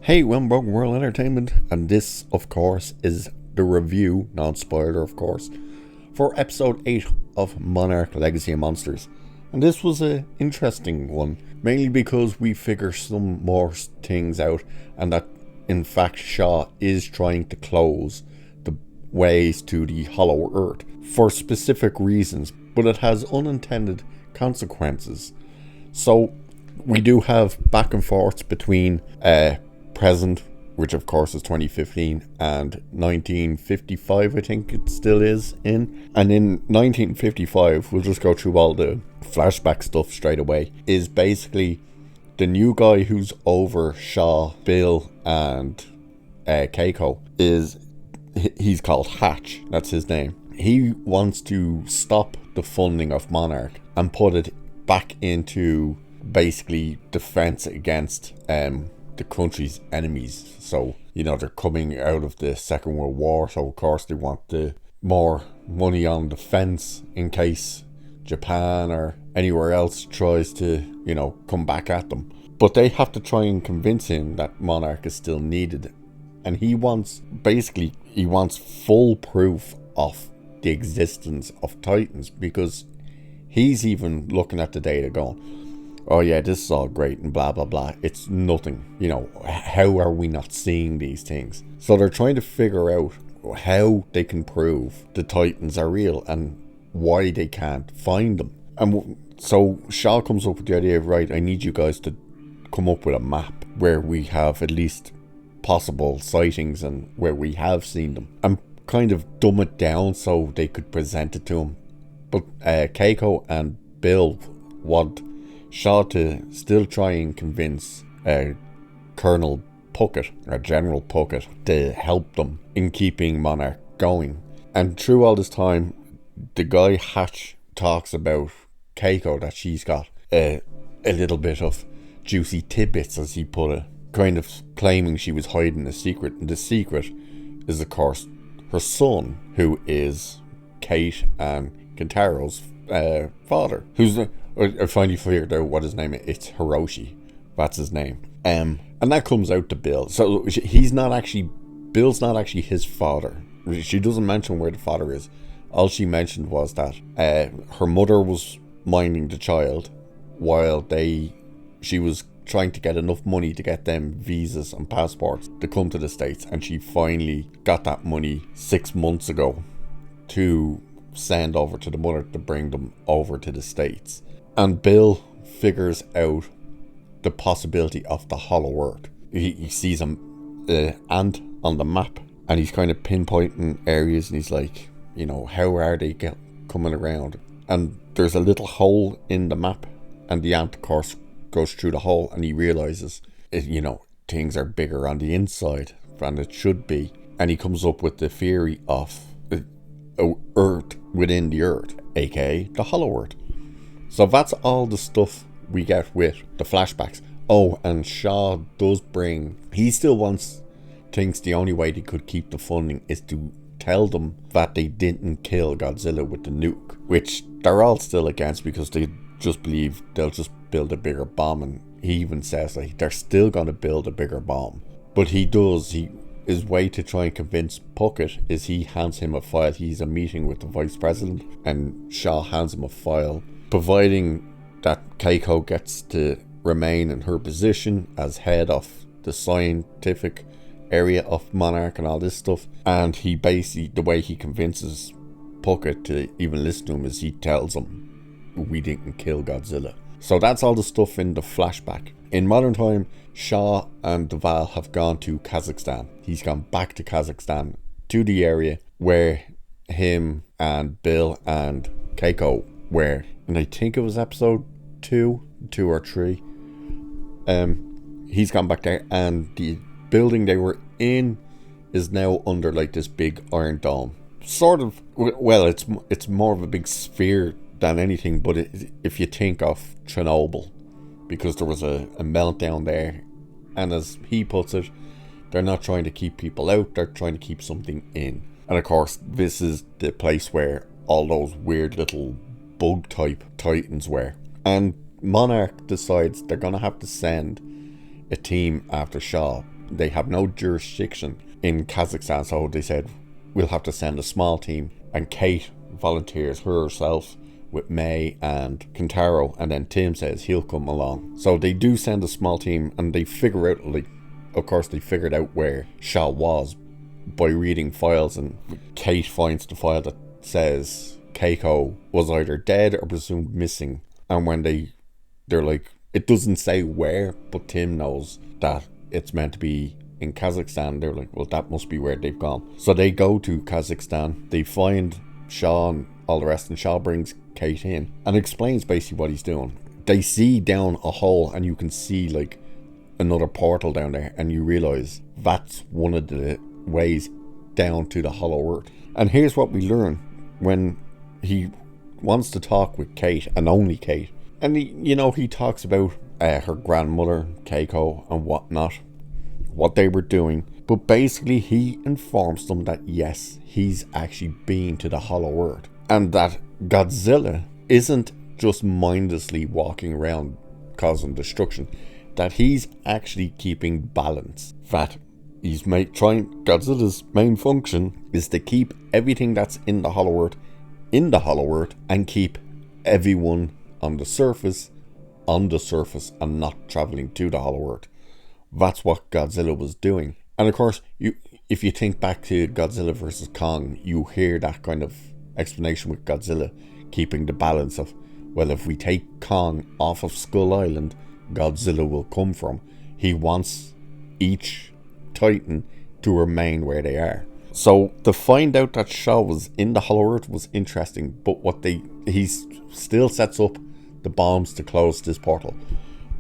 Hey, welcome World Entertainment, and this, of course, is the review, non-spoiler, of course, for episode 8 of Monarch Legacy of Monsters. And this was an interesting one, mainly because we figure some more things out, and that, in fact, Shaw is trying to close the ways to the Hollow Earth for specific reasons, but it has unintended consequences. So, we do have back and forth between present, which of course is 2015, and 1955, I think it still is in. And in 1955, we'll just go through all the flashback stuff straight away, is basically the new guy who's over Shaw, Bill, and Keiko he's called Hatch, that's his name. He wants to stop the funding of Monarch and put it back into basically defense against the country's enemies. So, they're coming out of the Second World War, so of course they want the more money on defense in case Japan or anywhere else tries to, come back at them. But they have to try and convince him that Monarch is still needed. And he wants full proof of the existence of Titans, because he's even looking at the data going, oh yeah, this is all great and blah blah blah, it's nothing, how are we not seeing these things? So they're trying to figure out how they can prove the Titans are real and why they can't find them. And so Shaw comes up with the idea of, right, I need you guys to come up with a map where we have at least possible sightings and where we have seen them, and kind of dumb it down so they could present it to him. But Keiko and Bill want Shaw to still try and convince Colonel Puckett, or General Puckett, to help them in keeping Monarch going. And through all this time, the guy Hatch talks about Keiko, that she's got a little bit of juicy tidbits, as he put it, kind of claiming she was hiding a secret. And the secret is, of course, her son, who is Kate and Kintaro's father, who's I finally figured out what his name is. It's Hiroshi. That's his name. And that comes out to Bill. So Bill's not actually his father. She doesn't mention where the father is. All she mentioned was that her mother was minding the child while she was trying to get enough money to get them visas and passports to come to the States. And she finally got that money 6 months ago to send over to the mother to bring them over to the States. And Bill figures out the possibility of the Hollow Earth. He sees an ant on the map, and he's kind of pinpointing areas, and he's like, how are they coming around? And there's a little hole in the map, and the ant, of course, goes through the hole, and he realizes, things are bigger on the inside than it should be. And he comes up with the theory of Earth within the Earth, aka the Hollow Earth. So that's all the stuff we get with the flashbacks. Oh, and Shaw he still thinks the only way they could keep the funding is to tell them that they didn't kill Godzilla with the nuke, which they're all still against, because they just believe they'll just build a bigger bomb. And he even says that they're still going to build a bigger bomb. But his way to try and convince Puckett is he hands him a file. He's a meeting with the vice president, and Shaw hands him a file, providing that Keiko gets to remain in her position as head of the scientific area of Monarch and all this stuff. And he basically, the way he convinces Puckett to even listen to him is he tells him, we didn't kill Godzilla. So that's all the stuff in the flashback. In modern time, Shaw and Duval have gone to Kazakhstan. He's gone back to Kazakhstan, to the area where him and Bill and Keiko were. And I think it was episode 2 or 3. He's gone back there, and the building they were in is now under like this big iron dome. Sort of, well, it's more of a big sphere than anything, but if you think of Chernobyl, because there was a meltdown there, and as he puts it, they're not trying to keep people out, they're trying to keep something in. And of course, this is the place where all those weird little bug type Titans were. And Monarch decides they're gonna have to send a team after Shaw, they have no jurisdiction in Kazakhstan, so they said we'll have to send a small team, and Kate volunteers herself with May and Kentaro, and then Tim says he'll come along. So they do send a small team, and they figure out, like, of course they figured out where Shaw was by reading files, and Kate finds the file that says Keiko was either dead or presumed missing. And when they're like, it doesn't say where, but Tim knows that it's meant to be in Kazakhstan. They're like, well, that must be where they've gone. So they go to Kazakhstan, they find Shaw and all the rest, and Shaw brings Kate in and explains basically what he's doing. They see down a hole, and you can see like another portal down there, and you realize that's one of the ways down to the Hollow Earth. And here's what we learn when he wants to talk with Kate, and only Kate, and he talks about her grandmother Keiko and whatnot, what they were doing, but basically he informs them that yes, he's actually been to the Hollow Earth, and that Godzilla isn't just mindlessly walking around causing destruction, that he's actually keeping balance, that Godzilla's main function is to keep everything that's in the Hollow Earth and keep everyone on the surface and not traveling to the Hollow Earth. That's what Godzilla was doing. And of course, if you think back to Godzilla vs. Kong, you hear that kind of explanation with Godzilla keeping the balance of, well, if we take Kong off of Skull Island, Godzilla will come from. He wants each Titan to remain where they are. So to find out that Shaw was in the Hollow Earth was interesting, but he still sets up the bombs to close this portal.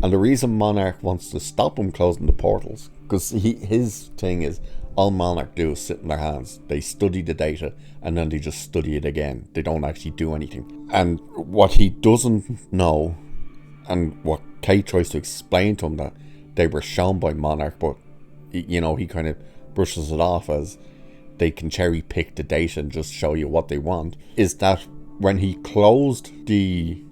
And the reason Monarch wants to stop him closing the portals, because his thing is, all Monarch do is sit in their hands. They study the data and then they just study it again. They don't actually do anything. And what he doesn't know, and what Kate tries to explain to him, that they were shown by Monarch, but he kind of brushes it off as they can cherry pick the data and just show you what they want, is that when he closed the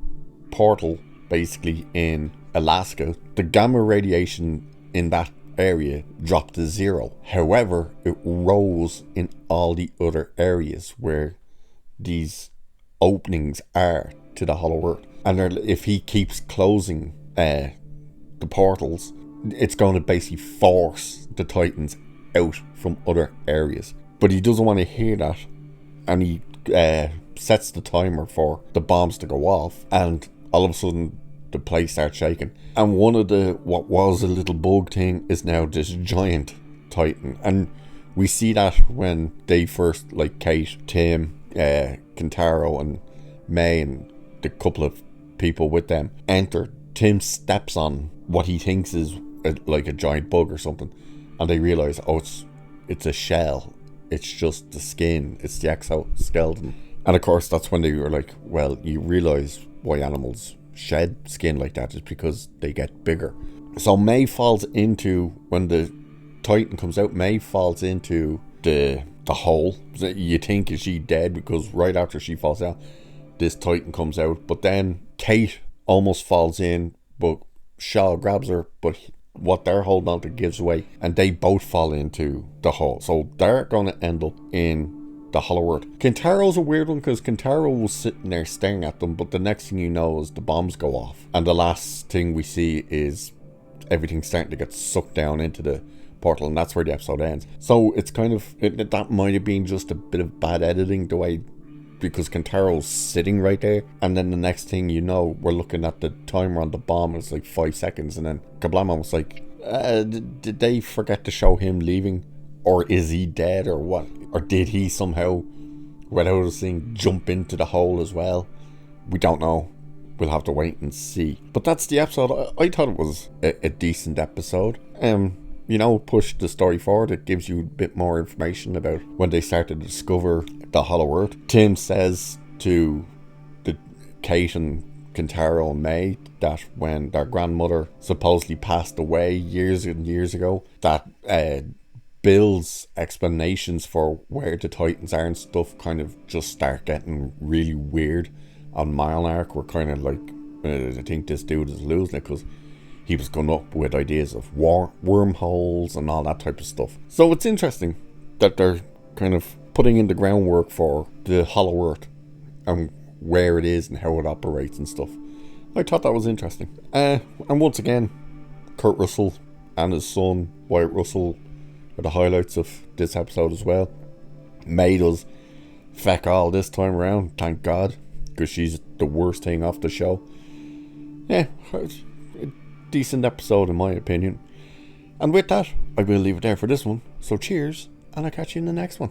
portal basically in Alaska, the gamma radiation in that area dropped to 0. However, it rose in all the other areas where these openings are to the Hollow Earth. And if he keeps closing the portals, it's going to basically force the Titans out from other areas. But he doesn't want to hear that, and he sets the timer for the bombs to go off, and all of a sudden the place starts shaking. And one of what was a little bug thing is now this giant Titan. And we see that when they first, like Kate, Tim, Kentaro and May and the couple of people with them enter, Tim steps on what he thinks is like a giant bug or something, and they realize, oh, it's a shell, it's just the skin, it's the exoskeleton. And of course that's when they were like, well, you realize why animals shed skin like that is because they get bigger. So May falls into, when the Titan comes out, May falls into the hole. You think, is she dead? Because right after she falls out, this Titan comes out. But then Kate almost falls in, but Shaw grabs her, but what they're holding on to gives way, and they both fall into the hole. So they're going to end up in the Hollow Earth. Kentaro's a weird one, because Kentaro was sitting there staring at them, but the next thing you know is the bombs go off, and the last thing we see is everything starting to get sucked down into the portal, and that's where the episode ends. So it's kind of, that might have been just a bit of bad editing, the way, because Kentaro's sitting right there, and then the next thing you know, we're looking at the timer on the bomb, and it's like 5 seconds, and then kablam, I was like, did they forget to show him leaving? Or is he dead, or what? Or did he somehow, without us seeing, jump into the hole as well? We don't know. We'll have to wait and see. But that's the episode. I thought it was a decent episode. Push the story forward. It gives you a bit more information about when they started to discover the Hollow Earth. Tim says to Kate and Kentaro and May that when their grandmother supposedly passed away years and years ago, that Bill's explanations for where the Titans are and stuff kind of just start getting really weird. On Monarch, we're kind of like, I think this dude is losing it, because he was coming up with ideas of wormholes and all that type of stuff. So it's interesting that they're kind of putting in the groundwork for the Hollow Earth and where it is and how it operates and stuff. I thought that was interesting. And once again, Kurt Russell and his son Wyatt Russell are the highlights of this episode as well. May does feck all this time around, thank God, because she's the worst thing off the show. Yeah, a decent episode in my opinion. And with that, I will leave it there for this one. So cheers, and I'll catch you in the next one.